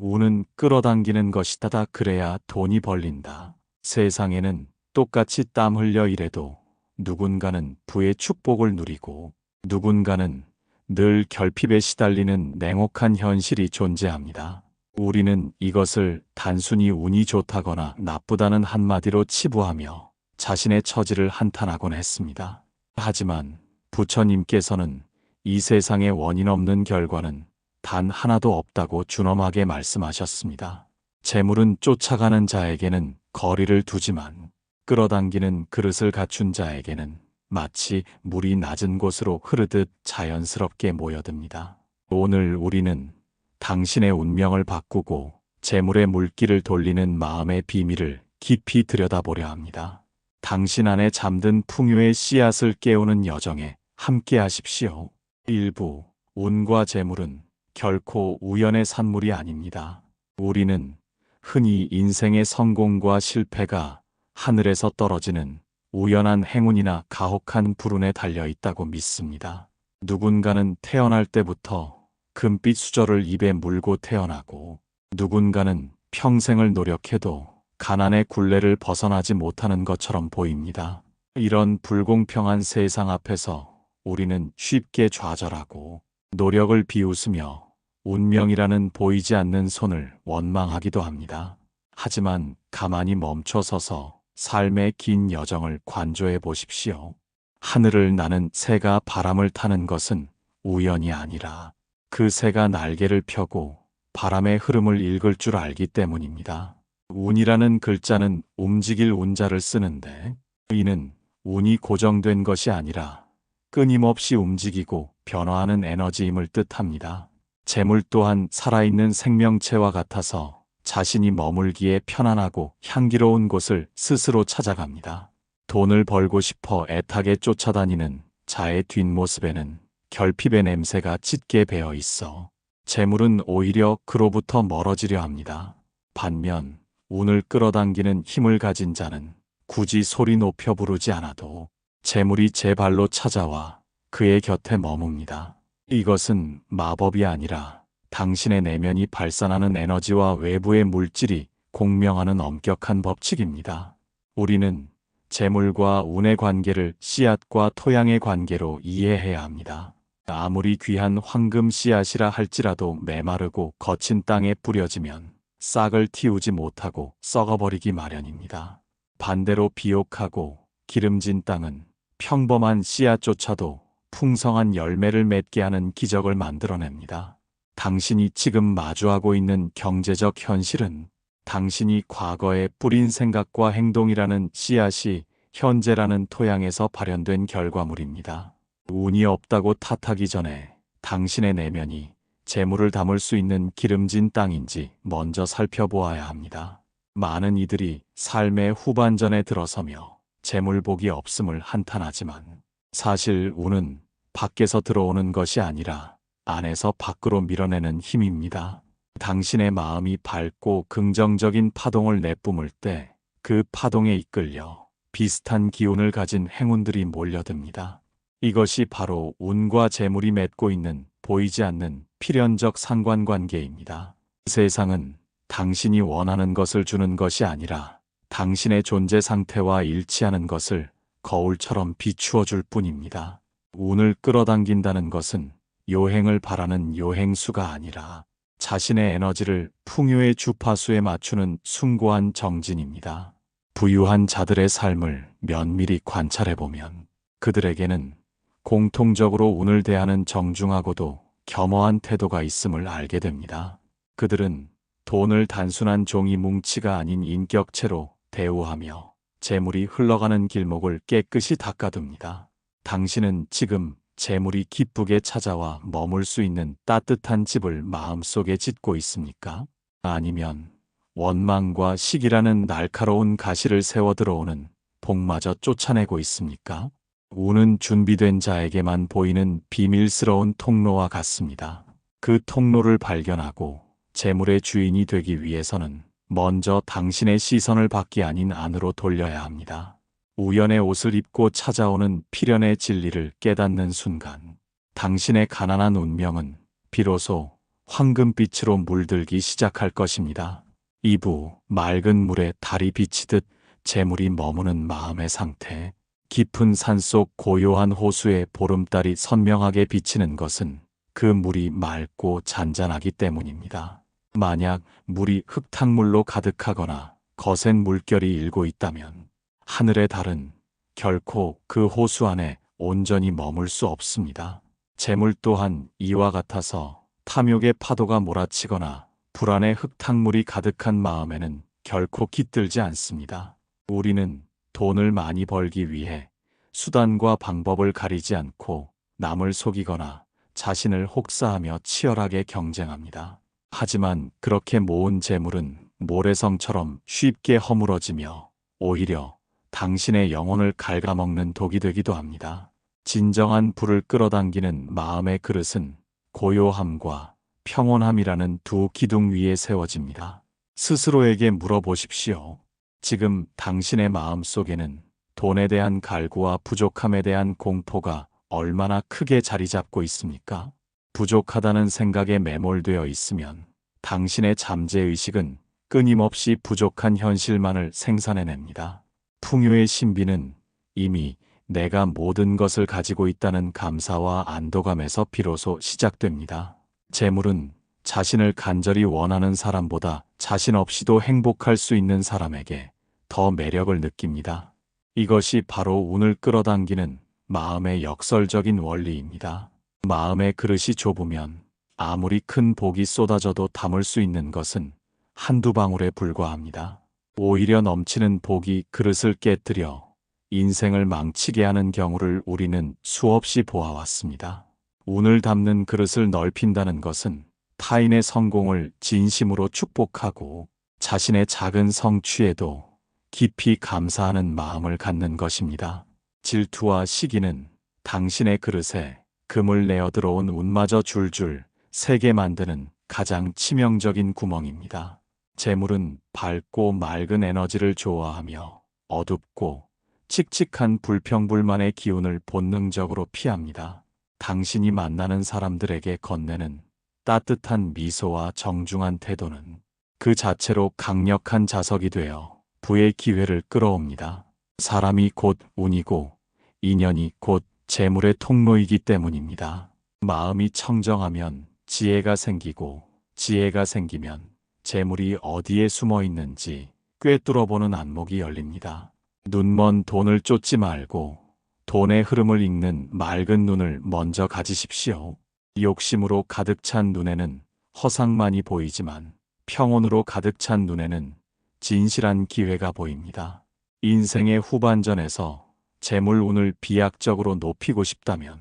운은 끌어당기는 것이다. 그래야 돈이 벌린다. 세상에는 똑같이 땀 흘려 일해도 누군가는 부의 축복을 누리고 누군가는 늘 결핍에 시달리는 냉혹한 현실이 존재합니다. 우리는 이것을 단순히 운이 좋다거나 나쁘다는 한마디로 치부하며 자신의 처지를 한탄하곤 했습니다. 하지만 부처님께서는 이 세상에 원인 없는 결과는 단 하나도 없다고 준엄하게 말씀하셨습니다. 재물은 쫓아가는 자에게는 거리를 두지만 끌어당기는 그릇을 갖춘 자에게는 마치 물이 낮은 곳으로 흐르듯 자연스럽게 모여듭니다. 오늘 우리는 당신의 운명을 바꾸고 재물의 물길을 돌리는 마음의 비밀을 깊이 들여다보려 합니다. 당신 안에 잠든 풍요의 씨앗을 깨우는 여정에 함께 하십시오. 일부 운과 재물은 결코 우연의 산물이 아닙니다. 우리는 흔히 인생의 성공과 실패가 하늘에서 떨어지는 우연한 행운이나 가혹한 불운에 달려 있다고 믿습니다. 누군가는 태어날 때부터 금빛 수저를 입에 물고 태어나고 누군가는 평생을 노력해도 가난의 굴레를 벗어나지 못하는 것처럼 보입니다. 이런 불공평한 세상 앞에서 우리는 쉽게 좌절하고 노력을 비웃으며 운명이라는 보이지 않는 손을 원망하기도 합니다. 하지만 가만히 멈춰서서 삶의 긴 여정을 관조해 보십시오. 하늘을 나는 새가 바람을 타는 것은 우연이 아니라 그 새가 날개를 펴고 바람의 흐름을 읽을 줄 알기 때문입니다. 운이라는 글자는 움직일 운자를 쓰는데 이는 운이 고정된 것이 아니라 끊임없이 움직이고 변화하는 에너지임을 뜻합니다. 재물 또한 살아있는 생명체와 같아서 자신이 머물기에 편안하고 향기로운 곳을 스스로 찾아갑니다. 돈을 벌고 싶어 애타게 쫓아다니는 자의 뒷모습에는 결핍의 냄새가 짙게 배어 있어 재물은 오히려 그로부터 멀어지려 합니다. 반면 운을 끌어당기는 힘을 가진 자는 굳이 소리 높여 부르지 않아도 재물이 제 발로 찾아와 그의 곁에 머뭅니다. 이것은 마법이 아니라 당신의 내면이 발산하는 에너지와 외부의 물질이 공명하는 엄격한 법칙입니다. 우리는 재물과 운의 관계를 씨앗과 토양의 관계로 이해해야 합니다. 아무리 귀한 황금 씨앗이라 할지라도 메마르고 거친 땅에 뿌려지면 싹을 틔우지 못하고 썩어버리기 마련입니다. 반대로 비옥하고 기름진 땅은 평범한 씨앗조차도 풍성한 열매를 맺게 하는 기적을 만들어냅니다. 당신이 지금 마주하고 있는 경제적 현실은 당신이 과거에 뿌린 생각과 행동이라는 씨앗이 현재라는 토양에서 발현된 결과물입니다. 운이 없다고 탓하기 전에 당신의 내면이 재물을 담을 수 있는 기름진 땅인지 먼저 살펴보아야 합니다. 많은 이들이 삶의 후반전에 들어서며 재물복이 없음을 한탄하지만 사실 운은 밖에서 들어오는 것이 아니라 안에서 밖으로 밀어내는 힘입니다. 당신의 마음이 밝고 긍정적인 파동을 내뿜을 때 그 파동에 이끌려 비슷한 기운을 가진 행운들이 몰려듭니다. 이것이 바로 운과 재물이 맺고 있는 보이지 않는 필연적 상관관계입니다. 세상은 당신이 원하는 것을 주는 것이 아니라 당신의 존재 상태와 일치하는 것을 거울처럼 비추어 줄 뿐입니다. 운을 끌어당긴다는 것은 요행을 바라는 요행수가 아니라 자신의 에너지를 풍요의 주파수에 맞추는 숭고한 정진입니다. 부유한 자들의 삶을 면밀히 관찰해보면 그들에게는 공통적으로 운을 대하는 정중하고도 겸허한 태도가 있음을 알게 됩니다. 그들은 돈을 단순한 종이 뭉치가 아닌 인격체로 대우하며 재물이 흘러가는 길목을 깨끗이 닦아둡니다. 당신은 지금 재물이 기쁘게 찾아와 머물 수 있는 따뜻한 집을 마음속에 짓고 있습니까? 아니면 원망과 시기라는 날카로운 가시를 세워 들어오는 복마저 쫓아내고 있습니까? 운은 준비된 자에게만 보이는 비밀스러운 통로와 같습니다. 그 통로를 발견하고 재물의 주인이 되기 위해서는 먼저 당신의 시선을 밖이 아닌 안으로 돌려야 합니다. 우연의 옷을 입고 찾아오는 필연의 진리를 깨닫는 순간 당신의 가난한 운명은 비로소 황금빛으로 물들기 시작할 것입니다. 2부, 맑은 물에 달이 비치듯 재물이 머무는 마음의 상태. 깊은 산속 고요한 호수에 보름달이 선명하게 비치는 것은 그 물이 맑고 잔잔하기 때문입니다. 만약 물이 흙탕물로 가득하거나 거센 물결이 일고 있다면 하늘의 달은 결코 그 호수 안에 온전히 머물 수 없습니다. 재물 또한 이와 같아서 탐욕의 파도가 몰아치거나 불안의 흙탕물이 가득한 마음에는 결코 깃들지 않습니다. 우리는 돈을 많이 벌기 위해 수단과 방법을 가리지 않고 남을 속이거나 자신을 혹사하며 치열하게 경쟁합니다. 하지만 그렇게 모은 재물은 모래성처럼 쉽게 허물어지며 오히려 당신의 영혼을 갉아먹는 독이 되기도 합니다. 진정한 불을 끌어당기는 마음의 그릇은 고요함과 평온함이라는 두 기둥 위에 세워집니다. 스스로에게 물어보십시오. 지금 당신의 마음 속에는 돈에 대한 갈구와 부족함에 대한 공포가 얼마나 크게 자리 잡고 있습니까? 부족하다는 생각에 매몰되어 있으면 당신의 잠재의식은 끊임없이 부족한 현실만을 생산해냅니다. 풍요의 신비는 이미 내가 모든 것을 가지고 있다는 감사와 안도감에서 비로소 시작됩니다. 재물은 자신을 간절히 원하는 사람보다 자신 없이도 행복할 수 있는 사람에게 더 매력을 느낍니다. 이것이 바로 운을 끌어당기는 마음의 역설적인 원리입니다. 마음의 그릇이 좁으면 아무리 큰 복이 쏟아져도 담을 수 있는 것은 한두 방울에 불과합니다. 오히려 넘치는 복이 그릇을 깨뜨려 인생을 망치게 하는 경우를 우리는 수없이 보아왔습니다. 운을 담는 그릇을 넓힌다는 것은 타인의 성공을 진심으로 축복하고 자신의 작은 성취에도 깊이 감사하는 마음을 갖는 것입니다. 질투와 시기는 당신의 그릇에 금을 내어 들어온 운마저 줄줄 새게 만드는 가장 치명적인 구멍입니다. 재물은 밝고 맑은 에너지를 좋아하며 어둡고 칙칙한 불평불만의 기운을 본능적으로 피합니다. 당신이 만나는 사람들에게 건네는 따뜻한 미소와 정중한 태도는 그 자체로 강력한 자석이 되어 부의 기회를 끌어옵니다. 사람이 곧 운이고 인연이 곧 재물의 통로이기 때문입니다. 마음이 청정하면 지혜가 생기고 지혜가 생기면 재물이 어디에 숨어 있는지 꿰뚫어보는 안목이 열립니다. 눈먼 돈을 쫓지 말고 돈의 흐름을 읽는 맑은 눈을 먼저 가지십시오. 욕심으로 가득 찬 눈에는 허상만이 보이지만 평온으로 가득 찬 눈에는 진실한 기회가 보입니다. 인생의 후반전에서 재물 운을 비약적으로 높이고 싶다면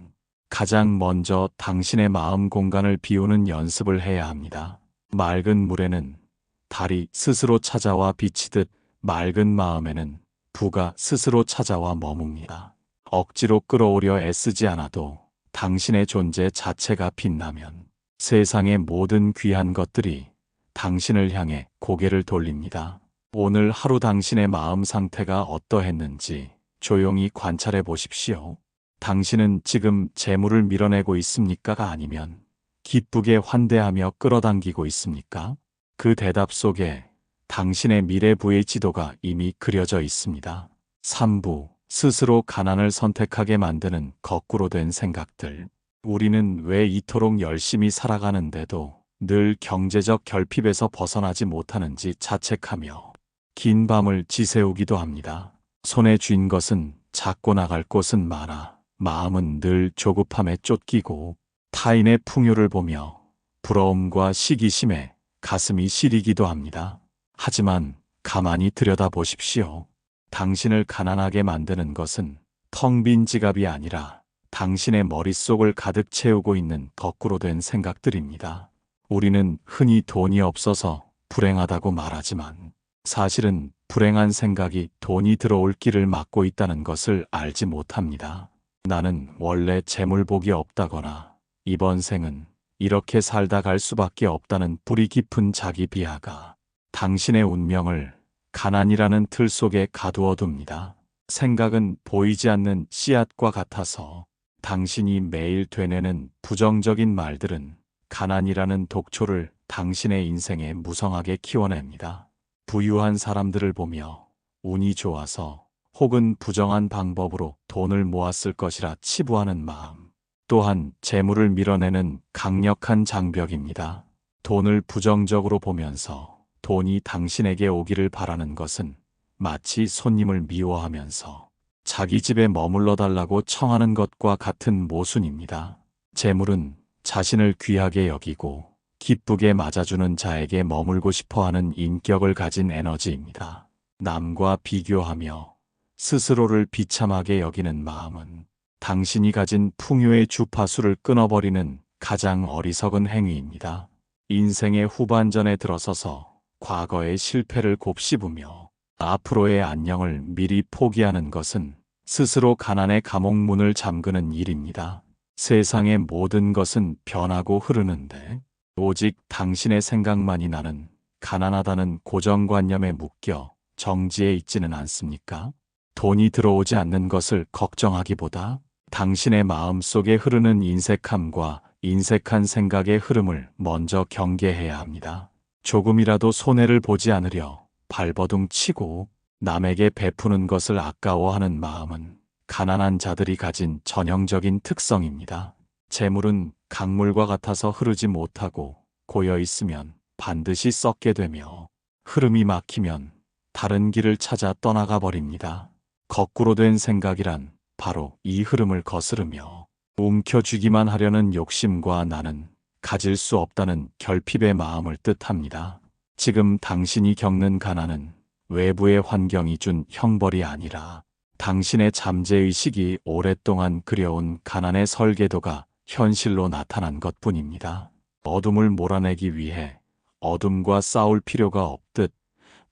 가장 먼저 당신의 마음 공간을 비우는 연습을 해야 합니다. 맑은 물에는 달이 스스로 찾아와 비치듯 맑은 마음에는 부가 스스로 찾아와 머뭅니다. 억지로 끌어오려 애쓰지 않아도 당신의 존재 자체가 빛나면 세상의 모든 귀한 것들이 당신을 향해 고개를 돌립니다. 오늘 하루 당신의 마음 상태가 어떠했는지 조용히 관찰해 보십시오. 당신은 지금 재물을 밀어내고 있습니까가 아니면 기쁘게 환대하며 끌어당기고 있습니까? 그 대답 속에 당신의 미래부의 지도가 이미 그려져 있습니다. 3부, 스스로 가난을 선택하게 만드는 거꾸로 된 생각들. 우리는 왜 이토록 열심히 살아가는데도 늘 경제적 결핍에서 벗어나지 못하는지 자책하며 긴 밤을 지새우기도 합니다. 손에 쥔 것은 잡고 나갈 곳은 많아 마음은 늘 조급함에 쫓기고 타인의 풍요를 보며 부러움과 시기심에 가슴이 시리기도 합니다. 하지만 가만히 들여다보십시오. 당신을 가난하게 만드는 것은 텅 빈 지갑이 아니라 당신의 머릿속을 가득 채우고 있는 거꾸로 된 생각들입니다. 우리는 흔히 돈이 없어서 불행하다고 말하지만 사실은 불행한 생각이 돈이 들어올 길을 막고 있다는 것을 알지 못합니다. 나는 원래 재물복이 없다거나 이번 생은 이렇게 살다 갈 수밖에 없다는 뿌리 깊은 자기 비하가 당신의 운명을 가난이라는 틀 속에 가두어 둡니다. 생각은 보이지 않는 씨앗과 같아서 당신이 매일 되뇌는 부정적인 말들은 가난이라는 독초를 당신의 인생에 무성하게 키워냅니다. 부유한 사람들을 보며 운이 좋아서 혹은 부정한 방법으로 돈을 모았을 것이라 치부하는 마음, 또한 재물을 밀어내는 강력한 장벽입니다. 돈을 부정적으로 보면서 돈이 당신에게 오기를 바라는 것은 마치 손님을 미워하면서 자기 집에 머물러 달라고 청하는 것과 같은 모순입니다. 재물은 자신을 귀하게 여기고 기쁘게 맞아주는 자에게 머물고 싶어하는 인격을 가진 에너지입니다. 남과 비교하며 스스로를 비참하게 여기는 마음은 당신이 가진 풍요의 주파수를 끊어버리는 가장 어리석은 행위입니다. 인생의 후반전에 들어서서 과거의 실패를 곱씹으며 앞으로의 안녕을 미리 포기하는 것은 스스로 가난의 감옥문을 잠그는 일입니다. 세상의 모든 것은 변하고 흐르는데 오직 당신의 생각만이 나는 가난하다는 고정관념에 묶여 정지해 있지는 않습니까? 돈이 들어오지 않는 것을 걱정하기보다 당신의 마음 속에 흐르는 인색함과 인색한 생각의 흐름을 먼저 경계해야 합니다. 조금이라도 손해를 보지 않으려 발버둥 치고 남에게 베푸는 것을 아까워하는 마음은 가난한 자들이 가진 전형적인 특성입니다. 재물은 강물과 같아서 흐르지 못하고 고여 있으면 반드시 썩게 되며 흐름이 막히면 다른 길을 찾아 떠나가 버립니다. 거꾸로 된 생각이란 바로 이 흐름을 거스르며 움켜쥐기만 하려는 욕심과 나는 가질 수 없다는 결핍의 마음을 뜻합니다. 지금 당신이 겪는 가난은 외부의 환경이 준 형벌이 아니라 당신의 잠재의식이 오랫동안 그려온 가난의 설계도가 현실로 나타난 것뿐입니다. 어둠을 몰아내기 위해 어둠과 싸울 필요가 없듯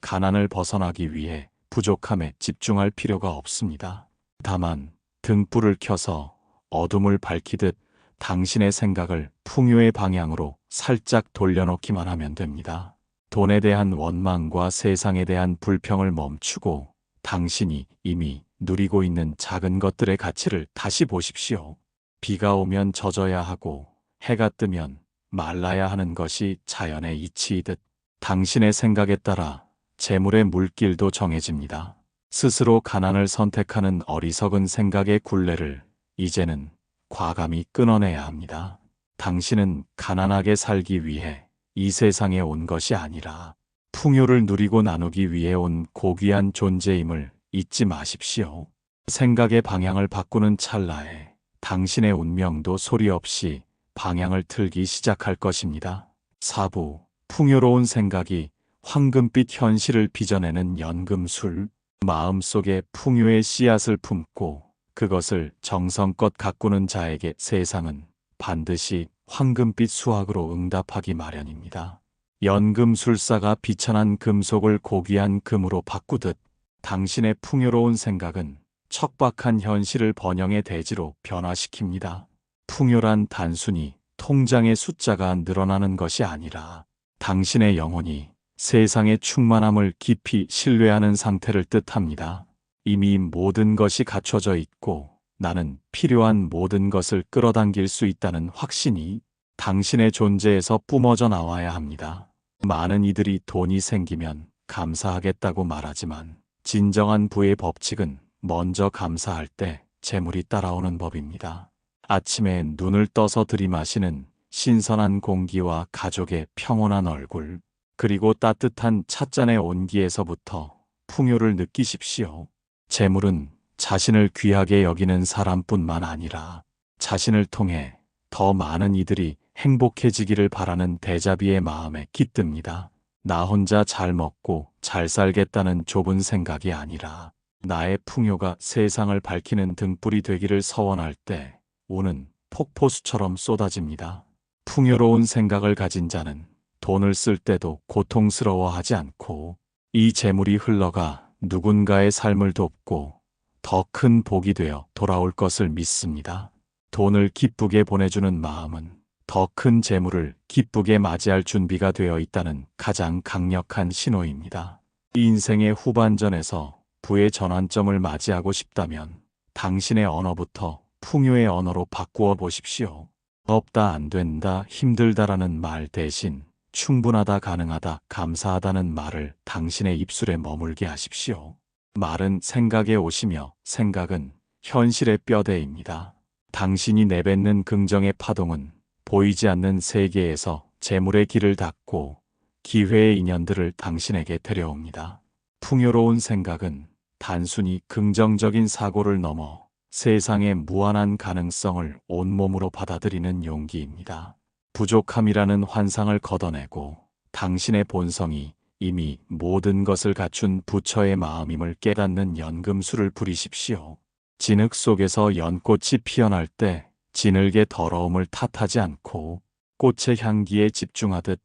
가난을 벗어나기 위해 부족함에 집중할 필요가 없습니다. 다만 등불을 켜서 어둠을 밝히듯 당신의 생각을 풍요의 방향으로 살짝 돌려놓기만 하면 됩니다. 돈에 대한 원망과 세상에 대한 불평을 멈추고 당신이 이미 누리고 있는 작은 것들의 가치를 다시 보십시오. 비가 오면 젖어야 하고 해가 뜨면 말라야 하는 것이 자연의 이치이듯 당신의 생각에 따라 재물의 물길도 정해집니다. 스스로 가난을 선택하는 어리석은 생각의 굴레를 이제는 과감히 끊어내야 합니다. 당신은 가난하게 살기 위해 이 세상에 온 것이 아니라 풍요를 누리고 나누기 위해 온 고귀한 존재임을 잊지 마십시오. 생각의 방향을 바꾸는 찰나에 당신의 운명도 소리 없이 방향을 틀기 시작할 것입니다. 4부 풍요로운 생각이 황금빛 현실을 빚어내는 연금술. 마음속에 풍요의 씨앗을 품고 그것을 정성껏 가꾸는 자에게 세상은 반드시 황금빛 수확으로 응답하기 마련입니다. 연금술사가 비천한 금속을 고귀한 금으로 바꾸듯 당신의 풍요로운 생각은 척박한 현실을 번영의 대지로 변화시킵니다. 풍요란 단순히 통장의 숫자가 늘어나는 것이 아니라 당신의 영혼이 세상의 충만함을 깊이 신뢰하는 상태를 뜻합니다. 이미 모든 것이 갖춰져 있고 나는 필요한 모든 것을 끌어당길 수 있다는 확신이 당신의 존재에서 뿜어져 나와야 합니다. 많은 이들이 돈이 생기면 감사하겠다고 말하지만 진정한 부의 법칙은 먼저 감사할 때 재물이 따라오는 법입니다. 아침에 눈을 떠서 들이마시는 신선한 공기와 가족의 평온한 얼굴, 그리고 따뜻한 찻잔의 온기에서부터 풍요를 느끼십시오. 재물은 자신을 귀하게 여기는 사람뿐만 아니라 자신을 통해 더 많은 이들이 행복해지기를 바라는 대자비의 마음에 깃듭니다. 나 혼자 잘 먹고 잘 살겠다는 좁은 생각이 아니라 나의 풍요가 세상을 밝히는 등불이 되기를 서원할 때 운은 폭포수처럼 쏟아집니다. 풍요로운 생각을 가진 자는 돈을 쓸 때도 고통스러워하지 않고 이 재물이 흘러가 누군가의 삶을 돕고 더 큰 복이 되어 돌아올 것을 믿습니다. 돈을 기쁘게 보내주는 마음은 더 큰 재물을 기쁘게 맞이할 준비가 되어 있다는 가장 강력한 신호입니다. 인생의 후반전에서 부의 전환점을 맞이하고 싶다면 당신의 언어부터 풍요의 언어로 바꾸어 보십시오. 없다, 안 된다, 힘들다라는 말 대신 충분하다, 가능하다, 감사하다는 말을 당신의 입술에 머물게 하십시오. 말은 생각에 오시며 생각은 현실의 뼈대입니다. 당신이 내뱉는 긍정의 파동은 보이지 않는 세계에서 재물의 길을 닫고 기회의 인연들을 당신에게 데려옵니다. 풍요로운 생각은 단순히 긍정적인 사고를 넘어 세상의 무한한 가능성을 온몸으로 받아들이는 용기입니다. 부족함이라는 환상을 걷어내고 당신의 본성이 이미 모든 것을 갖춘 부처의 마음임을 깨닫는 연금술을 부리십시오. 진흙 속에서 연꽃이 피어날 때 진흙의 더러움을 탓하지 않고 꽃의 향기에 집중하듯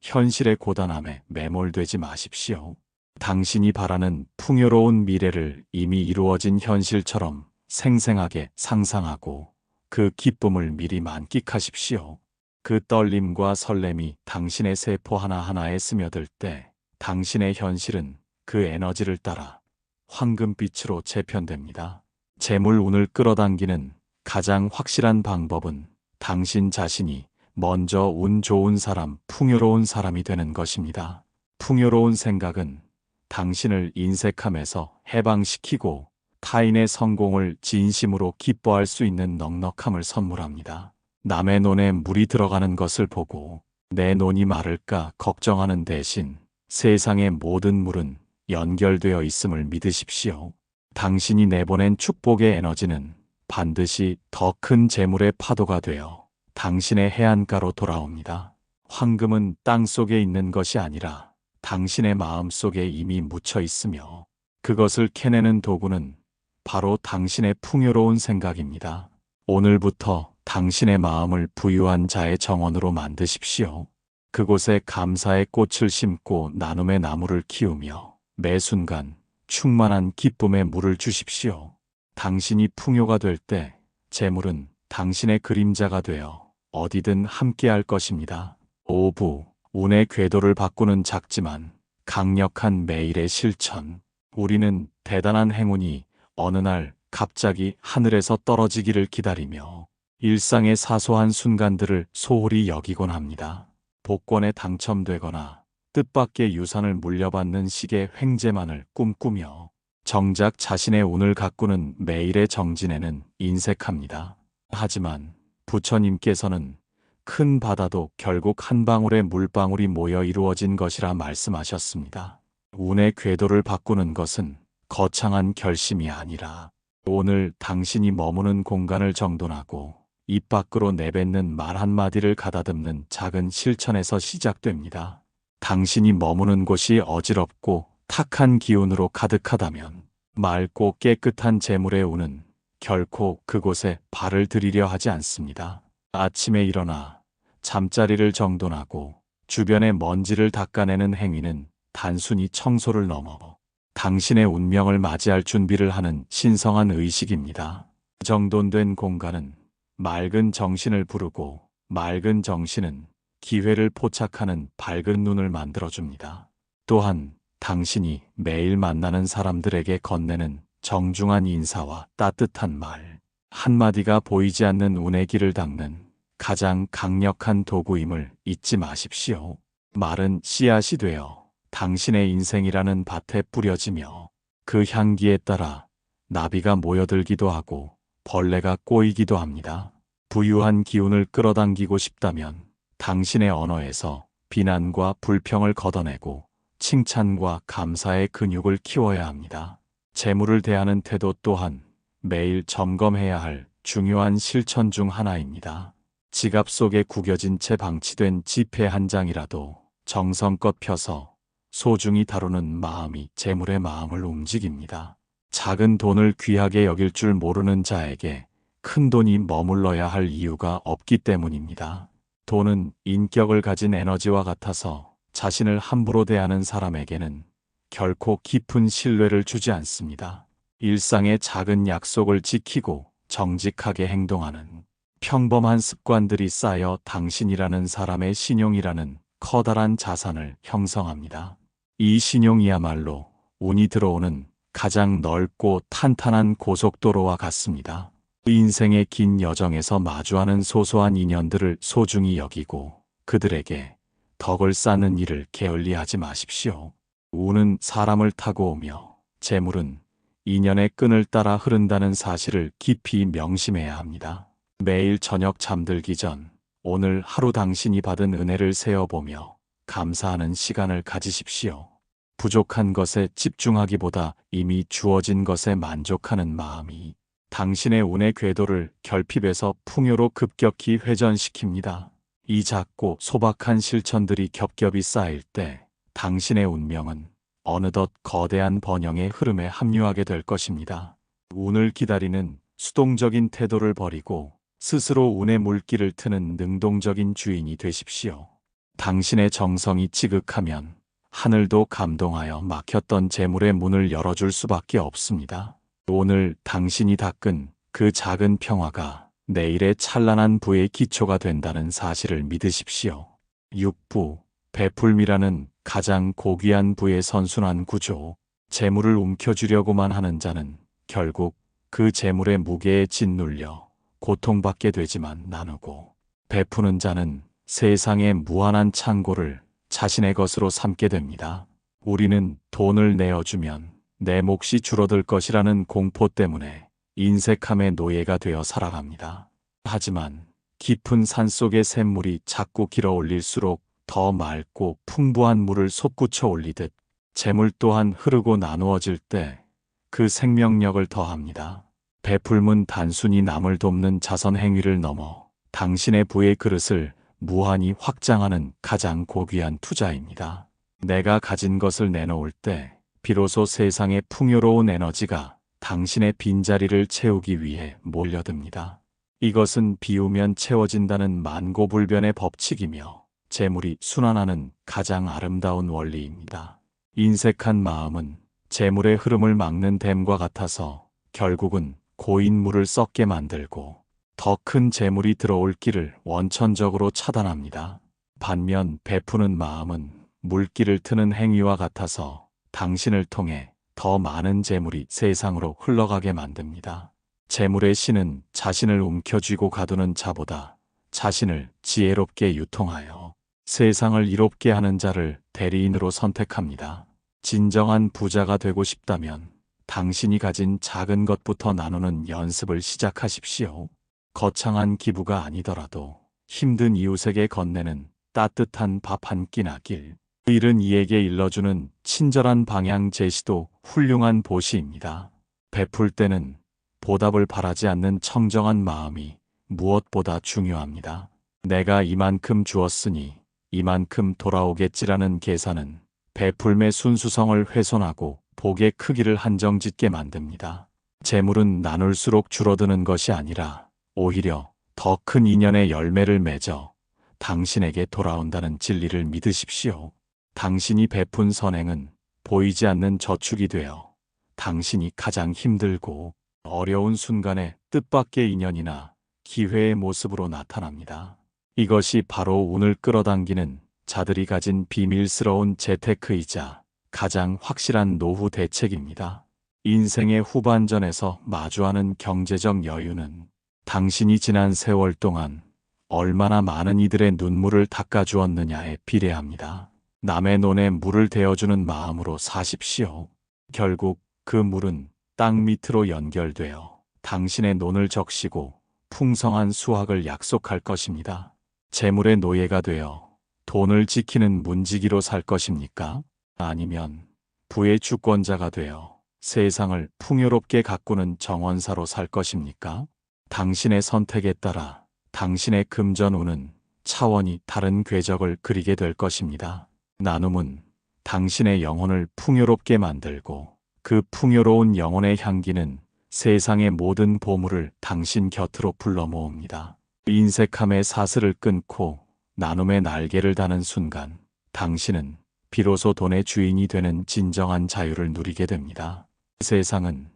현실의 고단함에 매몰되지 마십시오. 당신이 바라는 풍요로운 미래를 이미 이루어진 현실처럼 생생하게 상상하고 그 기쁨을 미리 만끽하십시오. 그 떨림과 설렘이 당신의 세포 하나하나에 스며들 때 당신의 현실은 그 에너지를 따라 황금빛으로 재편됩니다. 재물 운을 끌어당기는 가장 확실한 방법은 당신 자신이 먼저 운 좋은 사람, 풍요로운 사람이 되는 것입니다. 풍요로운 생각은 당신을 인색함에서 해방시키고 타인의 성공을 진심으로 기뻐할 수 있는 넉넉함을 선물합니다. 남의 논에 물이 들어가는 것을 보고 내 논이 마를까 걱정하는 대신 세상의 모든 물은 연결되어 있음을 믿으십시오. 당신이 내보낸 축복의 에너지는 반드시 더 큰 재물의 파도가 되어 당신의 해안가로 돌아옵니다. 황금은 땅 속에 있는 것이 아니라 당신의 마음 속에 이미 묻혀 있으며 그것을 캐내는 도구는 바로 당신의 풍요로운 생각입니다. 오늘부터 당신의 마음을 부유한 자의 정원으로 만드십시오. 그곳에 감사의 꽃을 심고 나눔의 나무를 키우며 매 순간 충만한 기쁨의 물을 주십시오. 당신이 풍요가 될 때 재물은 당신의 그림자가 되어 어디든 함께할 것입니다. 오부, 운의 궤도를 바꾸는 작지만 강력한 매일의 실천. 우리는 대단한 행운이 어느 날 갑자기 하늘에서 떨어지기를 기다리며 일상의 사소한 순간들을 소홀히 여기곤 합니다. 복권에 당첨되거나 뜻밖의 유산을 물려받는 식의 횡재만을 꿈꾸며 정작 자신의 운을 가꾸는 매일의 정진에는 인색합니다. 하지만 부처님께서는 큰 바다도 결국 한 방울의 물방울이 모여 이루어진 것이라 말씀하셨습니다. 운의 궤도를 바꾸는 것은 거창한 결심이 아니라 오늘 당신이 머무는 공간을 정돈하고 입 밖으로 내뱉는 말 한마디를 가다듬는 작은 실천에서 시작됩니다. 당신이 머무는 곳이 어지럽고 탁한 기운으로 가득하다면 맑고 깨끗한 재물의 운은 결코 그곳에 발을 들이려 하지 않습니다. 아침에 일어나 잠자리를 정돈하고 주변의 먼지를 닦아내는 행위는 단순히 청소를 넘어 당신의 운명을 맞이할 준비를 하는 신성한 의식입니다. 정돈된 공간은 맑은 정신을 부르고 맑은 정신은 기회를 포착하는 밝은 눈을 만들어줍니다. 또한 당신이 매일 만나는 사람들에게 건네는 정중한 인사와 따뜻한 말 한마디가 보이지 않는 운의 길을 닦는 가장 강력한 도구임을 잊지 마십시오. 말은 씨앗이 되어 당신의 인생이라는 밭에 뿌려지며 그 향기에 따라 나비가 모여들기도 하고 벌레가 꼬이기도 합니다. 부유한 기운을 끌어당기고 싶다면 당신의 언어에서 비난과 불평을 걷어내고 칭찬과 감사의 근육을 키워야 합니다. 재물을 대하는 태도 또한 매일 점검해야 할 중요한 실천 중 하나입니다. 지갑 속에 구겨진 채 방치된 지폐 한 장이라도 정성껏 펴서 소중히 다루는 마음이 재물의 마음을 움직입니다. 작은 돈을 귀하게 여길 줄 모르는 자에게 큰 돈이 머물러야 할 이유가 없기 때문입니다. 돈은 인격을 가진 에너지와 같아서 자신을 함부로 대하는 사람에게는 결코 깊은 신뢰를 주지 않습니다. 일상의 작은 약속을 지키고 정직하게 행동하는 평범한 습관들이 쌓여 당신이라는 사람의 신용이라는 커다란 자산을 형성합니다. 이 신용이야말로 운이 들어오는 가장 넓고 탄탄한 고속도로와 같습니다. 인생의 긴 여정에서 마주하는 소소한 인연들을 소중히 여기고 그들에게 덕을 쌓는 일을 게을리하지 마십시오. 운은 사람을 타고 오며 재물은 인연의 끈을 따라 흐른다는 사실을 깊이 명심해야 합니다. 매일 저녁 잠들기 전 오늘 하루 당신이 받은 은혜를 세어보며 감사하는 시간을 가지십시오. 부족한 것에 집중하기보다 이미 주어진 것에 만족하는 마음이 당신의 운의 궤도를 결핍에서 풍요로 급격히 회전시킵니다. 이 작고 소박한 실천들이 겹겹이 쌓일 때 당신의 운명은 어느덧 거대한 번영의 흐름에 합류하게 될 것입니다. 운을 기다리는 수동적인 태도를 버리고 스스로 운의 물길을 트는 능동적인 주인이 되십시오. 당신의 정성이 지극하면 하늘도 감동하여 막혔던 재물의 문을 열어줄 수밖에 없습니다. 오늘 당신이 닦은 그 작은 평화가 내일의 찬란한 부의 기초가 된다는 사실을 믿으십시오. 육부, 베풀미라는 가장 고귀한 부의 선순환 구조, 재물을 움켜쥐려고만 하는 자는 결국 그 재물의 무게에 짓눌려 고통받게 되지만 나누고, 베푸는 자는 세상의 무한한 창고를 자신의 것으로 삼게 됩니다. 우리는 돈을 내어주면 내 몫이 줄어들 것이라는 공포 때문에 인색함의 노예가 되어 살아갑니다. 하지만 깊은 산속의 샘물이 자꾸 길어 올릴수록 더 맑고 풍부한 물을 솟구쳐 올리듯 재물 또한 흐르고 나누어질 때 그 생명력을 더합니다. 베풀문 단순히 남을 돕는 자선 행위를 넘어 당신의 부의 그릇을 무한히 확장하는 가장 고귀한 투자입니다. 내가 가진 것을 내놓을 때 비로소 세상의 풍요로운 에너지가 당신의 빈자리를 채우기 위해 몰려듭니다. 이것은 비우면 채워진다는 만고불변의 법칙이며 재물이 순환하는 가장 아름다운 원리입니다. 인색한 마음은 재물의 흐름을 막는 댐과 같아서 결국은 고인 물을 썩게 만들고 더 큰 재물이 들어올 길을 원천적으로 차단합니다. 반면 베푸는 마음은 물길을 트는 행위와 같아서 당신을 통해 더 많은 재물이 세상으로 흘러가게 만듭니다. 재물의 신은 자신을 움켜쥐고 가두는 자보다 자신을 지혜롭게 유통하여 세상을 이롭게 하는 자를 대리인으로 선택합니다. 진정한 부자가 되고 싶다면 당신이 가진 작은 것부터 나누는 연습을 시작하십시오. 거창한 기부가 아니더라도 힘든 이웃에게 건네는 따뜻한 밥 한 끼나 길, 잃은 이에게 일러주는 친절한 방향 제시도 훌륭한 보시입니다. 베풀 때는 보답을 바라지 않는 청정한 마음이 무엇보다 중요합니다. 내가 이만큼 주었으니 이만큼 돌아오겠지라는 계산은 베풀매 순수성을 훼손하고 복의 크기를 한정짓게 만듭니다. 재물은 나눌수록 줄어드는 것이 아니라 오히려 더 큰 인연의 열매를 맺어 당신에게 돌아온다는 진리를 믿으십시오. 당신이 베푼 선행은 보이지 않는 저축이 되어 당신이 가장 힘들고 어려운 순간에 뜻밖의 인연이나 기회의 모습으로 나타납니다. 이것이 바로 운을 끌어당기는 자들이 가진 비밀스러운 재테크이자 가장 확실한 노후 대책입니다. 인생의 후반전에서 마주하는 경제적 여유는 당신이 지난 세월 동안 얼마나 많은 이들의 눈물을 닦아주었느냐에 비례합니다. 남의 논에 물을 대어주는 마음으로 사십시오. 결국 그 물은 땅 밑으로 연결되어 당신의 논을 적시고 풍성한 수확을 약속할 것입니다. 재물의 노예가 되어 돈을 지키는 문지기로 살 것입니까? 아니면 부의 주권자가 되어 세상을 풍요롭게 가꾸는 정원사로 살 것입니까? 당신의 선택에 따라 당신의 금전운은 차원이 다른 궤적을 그리게 될 것입니다. 나눔은 당신의 영혼을 풍요롭게 만들고 그 풍요로운 영혼의 향기는 세상의 모든 보물을 당신 곁으로 불러 모읍니다. 인색함의 사슬을 끊고 나눔의 날개를 다는 순간 당신은 비로소 돈의 주인이 되는 진정한 자유를 누리게 됩니다. 세상은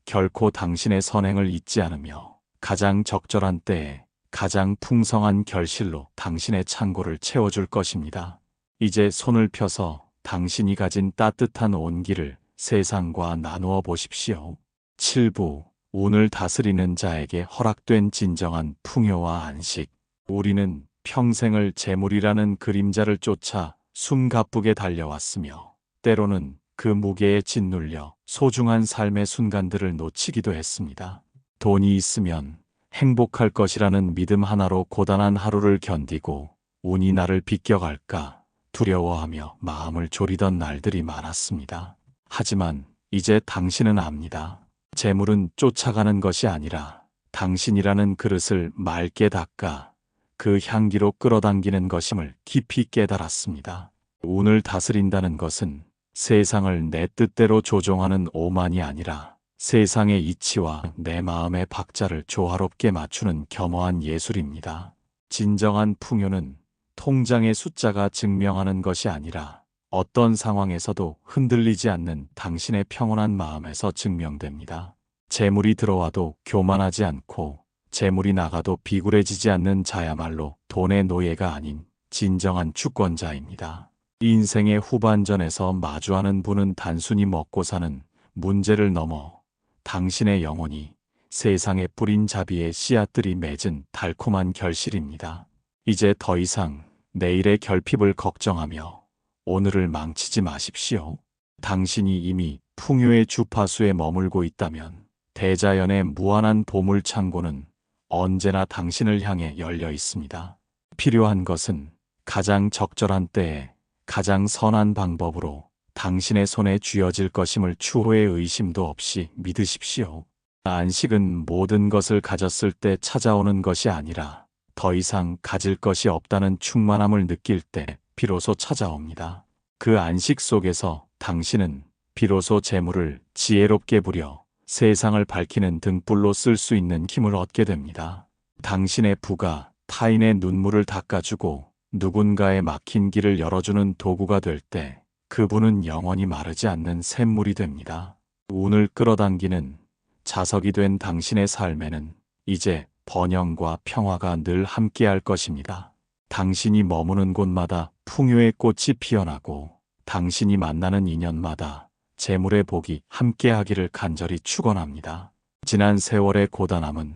결코 당신의 선행을 잊지 않으며 가장 적절한 때에 가장 풍성한 결실로 당신의 창고를 채워줄 것입니다. 이제 손을 펴서 당신이 가진 따뜻한 온기를 세상과 나누어 보십시오. 7부 운을 다스리는 자에게 허락된 진정한 풍요와 안식. 우리는 평생을 재물이라는 그림자를 쫓아 숨가쁘게 달려왔으며 때로는 그 무게에 짓눌려 소중한 삶의 순간들을 놓치기도 했습니다. 돈이 있으면 행복할 것이라는 믿음 하나로 고단한 하루를 견디고 운이 나를 비껴갈까 두려워하며 마음을 졸이던 날들이 많았습니다. 하지만 이제 당신은 압니다. 재물은 쫓아가는 것이 아니라 당신이라는 그릇을 맑게 닦아 그 향기로 끌어당기는 것임을 깊이 깨달았습니다. 운을 다스린다는 것은 세상을 내 뜻대로 조종하는 오만이 아니라 세상의 이치와 내 마음의 박자를 조화롭게 맞추는 겸허한 예술입니다. 진정한 풍요는 통장의 숫자가 증명하는 것이 아니라 어떤 상황에서도 흔들리지 않는 당신의 평온한 마음에서 증명됩니다. 재물이 들어와도 교만하지 않고 재물이 나가도 비굴해지지 않는 자야말로 돈의 노예가 아닌 진정한 주권자입니다. 인생의 후반전에서 마주하는 분은 단순히 먹고 사는 문제를 넘어 당신의 영혼이 세상에 뿌린 자비의 씨앗들이 맺은 달콤한 결실입니다. 이제 더 이상 내일의 결핍을 걱정하며 오늘을 망치지 마십시오. 당신이 이미 풍요의 주파수에 머물고 있다면 대자연의 무한한 보물 창고는 언제나 당신을 향해 열려 있습니다. 필요한 것은 가장 적절한 때에 가장 선한 방법으로 당신의 손에 쥐어질 것임을 추호의 의심도 없이 믿으십시오. 안식은 모든 것을 가졌을 때 찾아오는 것이 아니라 더 이상 가질 것이 없다는 충만함을 느낄 때 비로소 찾아옵니다. 그 안식 속에서 당신은 비로소 재물을 지혜롭게 부려 세상을 밝히는 등불로 쓸 수 있는 힘을 얻게 됩니다. 당신의 부가 타인의 눈물을 닦아주고 누군가의 막힌 길을 열어주는 도구가 될 때 그분은 영원히 마르지 않는 샘물이 됩니다. 운을 끌어당기는 자석이 된 당신의 삶에는 이제 번영과 평화가 늘 함께할 것입니다. 당신이 머무는 곳마다 풍요의 꽃이 피어나고 당신이 만나는 인연마다 재물의 복이 함께하기를 간절히 축원합니다. 지난 세월의 고단함은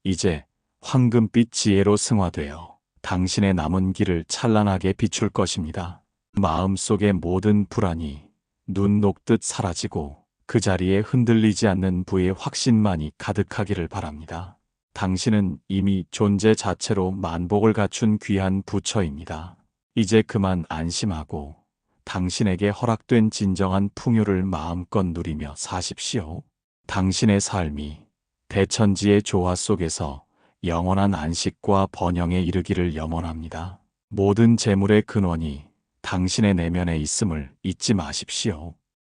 이제 황금빛 지혜로 승화되어 당신의 남은 길을 찬란하게 비출 것입니다. 마음속의 모든 불안이 눈 녹듯 사라지고 그 자리에 흔들리지 않는 부의 확신만이 가득하기를 바랍니다. 당신은 이미 존재 자체로 만복을 갖춘 귀한 부처입니다. 이제 그만 안심하고 당신에게 허락된 진정한 풍요를 마음껏 누리며 사십시오. 당신의 삶이 대천지의 조화 속에서 영원한 안식과 번영에 이르기를 염원합니다. 모든 재물의 근원이 당신의 내면에 있음을 잊지 마십시오.